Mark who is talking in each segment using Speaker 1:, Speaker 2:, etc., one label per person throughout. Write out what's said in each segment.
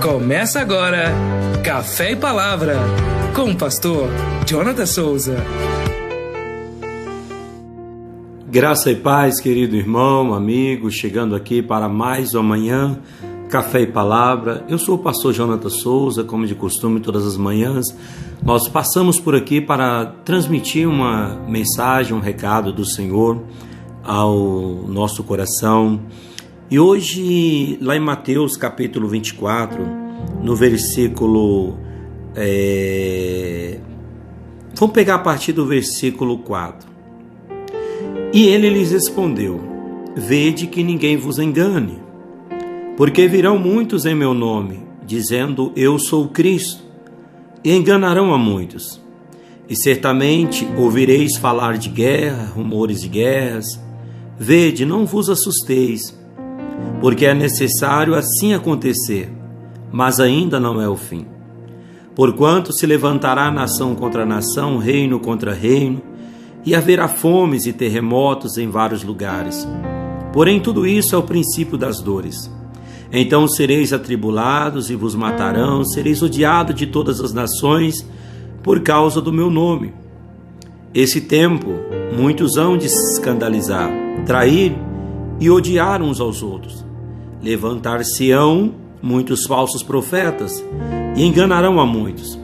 Speaker 1: Começa agora Café e Palavra com o pastor Jonathan Souza.
Speaker 2: Graça e paz, querido irmão, amigo, chegando aqui para mais uma manhã, Café e Palavra. Eu sou o pastor Jonathan Souza, como de costume, todas as manhãs. Nós passamos por aqui para transmitir uma mensagem, um recado do Senhor ao nosso coração. E hoje, lá em Mateus capítulo 24, no versículo... Vamos pegar a partir do versículo 4. E ele lhes respondeu: Vede que ninguém vos engane, porque virão muitos em meu nome, dizendo, eu sou o Cristo, e enganarão a muitos. E certamente ouvireis falar de guerra, rumores de guerras. Vede, não vos assusteis, porque é necessário assim acontecer, mas ainda não é o fim. Porquanto se levantará nação contra nação, reino contra reino, e haverá fomes e terremotos em vários lugares. Porém, tudo isso é o princípio das dores. Então sereis atribulados e vos matarão, sereis odiados de todas as nações por causa do meu nome. Esse tempo, muitos hão de se escandalizar, trair e odiar uns aos outros. Levantar-se-ão muitos falsos profetas e enganarão a muitos.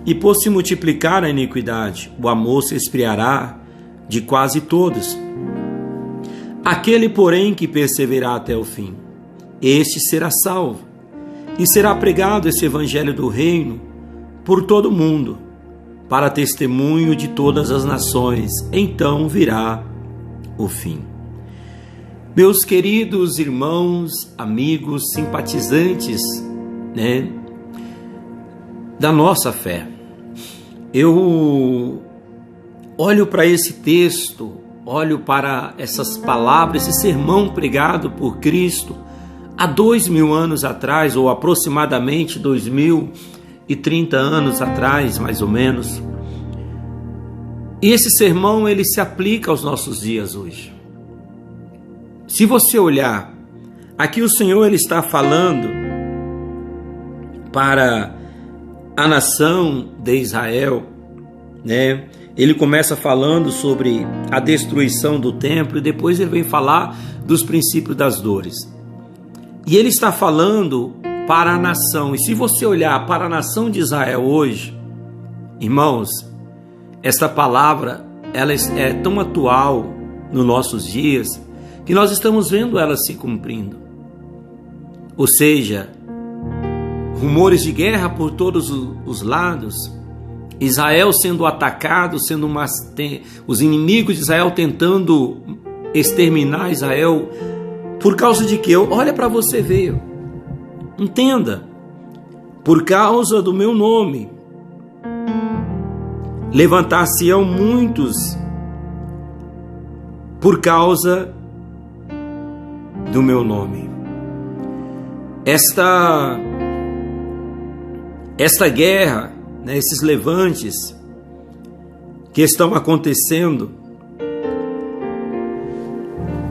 Speaker 2: E por se multiplicar a iniquidade, o amor se esfriará de quase todos. Aquele, porém, que perseverar até o fim, este será salvo. E será pregado esse evangelho do reino por todo o mundo, para testemunho de todas as nações. Então virá o fim. Meus queridos irmãos, amigos, simpatizantes, da nossa fé, eu olho para esse texto, olho para essas palavras, esse sermão pregado por Cristo há 2000 anos atrás, ou aproximadamente 2030 anos atrás, mais ou menos. E esse sermão, ele se aplica aos nossos dias hoje. Se você olhar, aqui o Senhor, ele está falando para a nação de Israel, Ele começa falando sobre a destruição do templo e depois ele vem falar dos princípios das dores. E ele está falando para a nação. E se você olhar para a nação de Israel hoje, irmãos, esta palavra ela é tão atual nos nossos dias que nós estamos vendo ela se cumprindo. Ou seja, rumores de guerra por todos os lados, Israel sendo atacado, os inimigos de Israel tentando exterminar Israel. Por causa de quê? Olha para você ver. Entenda. Por causa do meu nome. Levantar-se-ão muitos por causa do meu nome. Esta guerra, esses levantes que estão acontecendo,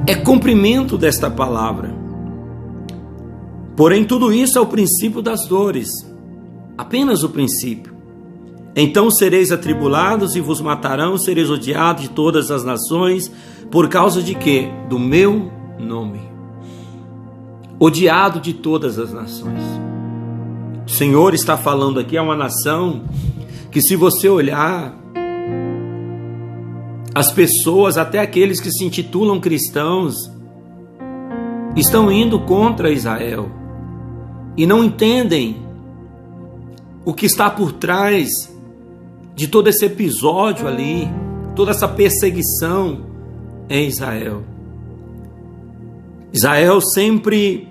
Speaker 2: é cumprimento desta palavra. Porém, tudo isso é o princípio das dores, apenas o princípio. Então sereis atribulados e vos matarão, sereis odiados de todas as nações, por causa de quê? Do meu nome. Odiado de todas as nações. O Senhor está falando aqui a uma nação que, se você olhar, as pessoas, até aqueles que se intitulam cristãos, estão indo contra Israel e não entendem o que está por trás de todo esse episódio ali, toda essa perseguição em Israel. Israel sempre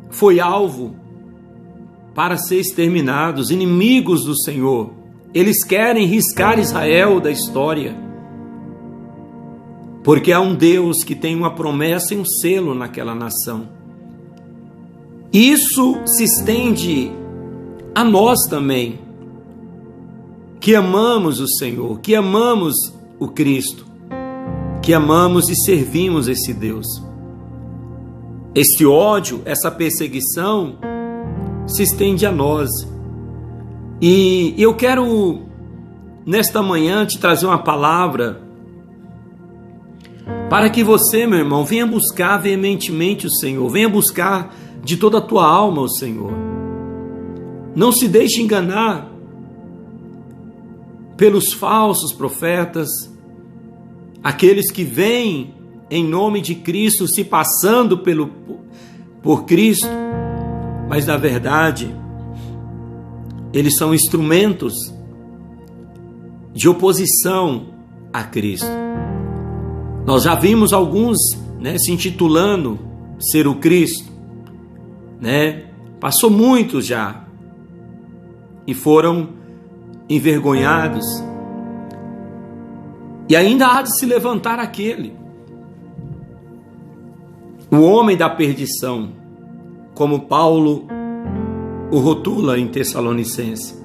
Speaker 2: foi alvo para ser exterminado. Os inimigos do Senhor, eles querem riscar Israel da história, porque há um Deus que tem uma promessa e um selo naquela nação. Isso se estende a nós também, que amamos o Senhor, que amamos o Cristo, que amamos e servimos esse Deus. Este ódio, essa perseguição, se estende a nós. E eu quero, nesta manhã, te trazer uma palavra para que você, meu irmão, venha buscar veementemente o Senhor, venha buscar de toda a tua alma o Senhor. Não se deixe enganar pelos falsos profetas, aqueles que vêm em nome de Cristo, se passando por Cristo, mas na verdade eles são instrumentos de oposição a Cristo. Nós já vimos alguns, se intitulando ser o Cristo, passou muitos já e foram envergonhados, e ainda há de se levantar aquele, o homem da perdição, como Paulo o rotula em Tessalonicenses,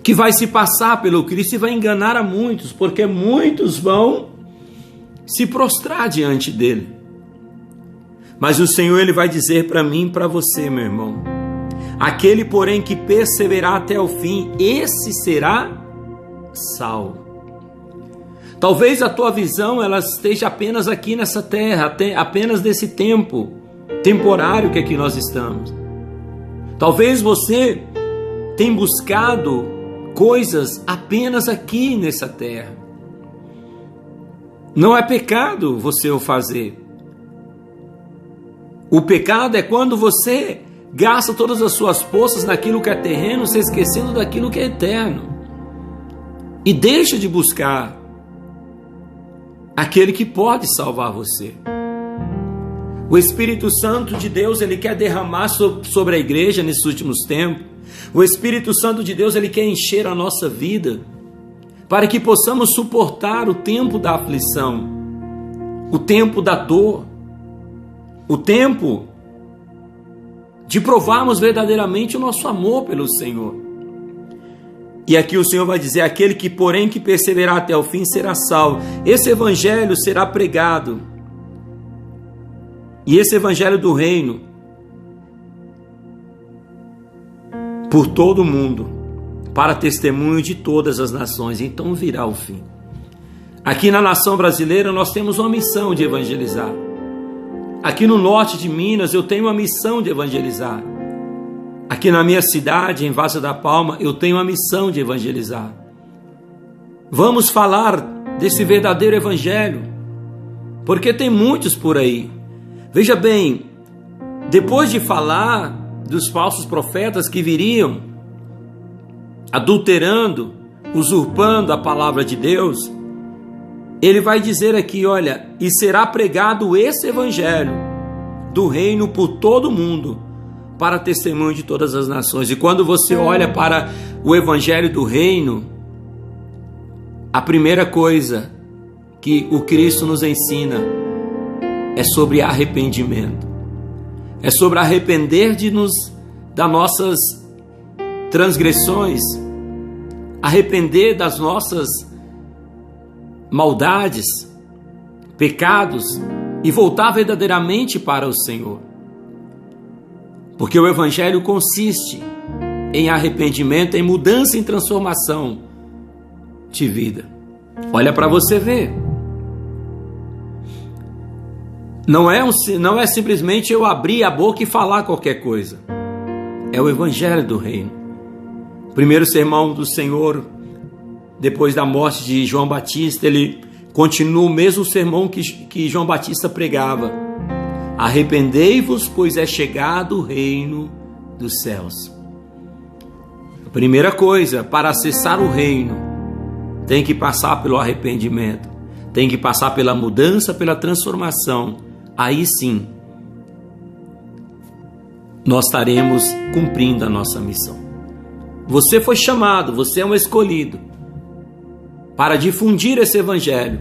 Speaker 2: que vai se passar pelo Cristo e vai enganar a muitos, porque muitos vão se prostrar diante dele. Mas o Senhor, ele vai dizer para mim e para você, meu irmão: aquele, porém, que perseverar até o fim, esse será salvo. Talvez a tua visão ela esteja apenas aqui nessa terra, apenas desse tempo temporário que aqui nós estamos. Talvez você tenha buscado coisas apenas aqui nessa terra. Não é pecado você o fazer. O pecado é quando você gasta todas as suas forças naquilo que é terreno, se esquecendo daquilo que é eterno, e deixa de buscar aquele que pode salvar você. O Espírito Santo de Deus, ele quer derramar sobre a igreja nesses últimos tempos. O Espírito Santo de Deus, ele quer encher a nossa vida para que possamos suportar o tempo da aflição, o tempo da dor, o tempo de provarmos verdadeiramente o nosso amor pelo Senhor. E aqui o Senhor vai dizer: aquele que, porém, que perseverar até o fim será salvo. Esse evangelho será pregado, e esse evangelho do reino, por todo o mundo, para testemunho de todas as nações. Então virá o fim. Aqui na nação brasileira nós temos uma missão de evangelizar. Aqui no norte de Minas eu tenho uma missão de evangelizar. Aqui na minha cidade, em Várzea da Palma, eu tenho uma missão de evangelizar. Vamos falar desse verdadeiro evangelho, porque tem muitos por aí. Veja bem, depois de falar dos falsos profetas que viriam adulterando, usurpando a palavra de Deus, ele vai dizer aqui, olha, e será pregado esse evangelho do reino por todo o mundo, para testemunho de todas as nações. E quando você olha para o evangelho do reino, a primeira coisa que o Cristo nos ensina é sobre arrependimento. É sobre arrepender de nos das nossas transgressões, arrepender das nossas maldades, pecados e voltar verdadeiramente para o Senhor. Porque o evangelho consiste em arrependimento, em mudança, em transformação de vida. Olha para você ver. Não é simplesmente eu abrir a boca e falar qualquer coisa. É o evangelho do reino. O primeiro sermão do Senhor, depois da morte de João Batista, ele continua o mesmo sermão que João Batista pregava. Arrependei-vos, pois é chegado o reino dos céus. A primeira coisa, para acessar o reino, tem que passar pelo arrependimento, tem que passar pela mudança, pela transformação. Aí sim, nós estaremos cumprindo a nossa missão. Você foi chamado, você é um escolhido para difundir esse evangelho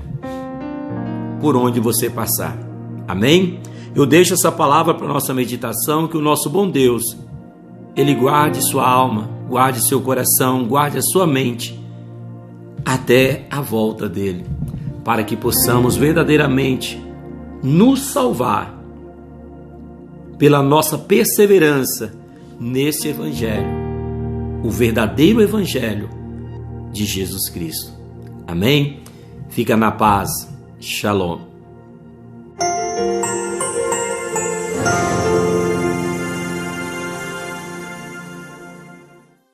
Speaker 2: por onde você passar. Amém? Eu deixo essa palavra para a nossa meditação, que o nosso bom Deus, Ele guarde sua alma, guarde seu coração, guarde a sua mente até a volta dEle, para que possamos verdadeiramente nos salvar pela nossa perseverança nesse Evangelho, o verdadeiro Evangelho de Jesus Cristo. Amém? Fica na paz. Shalom.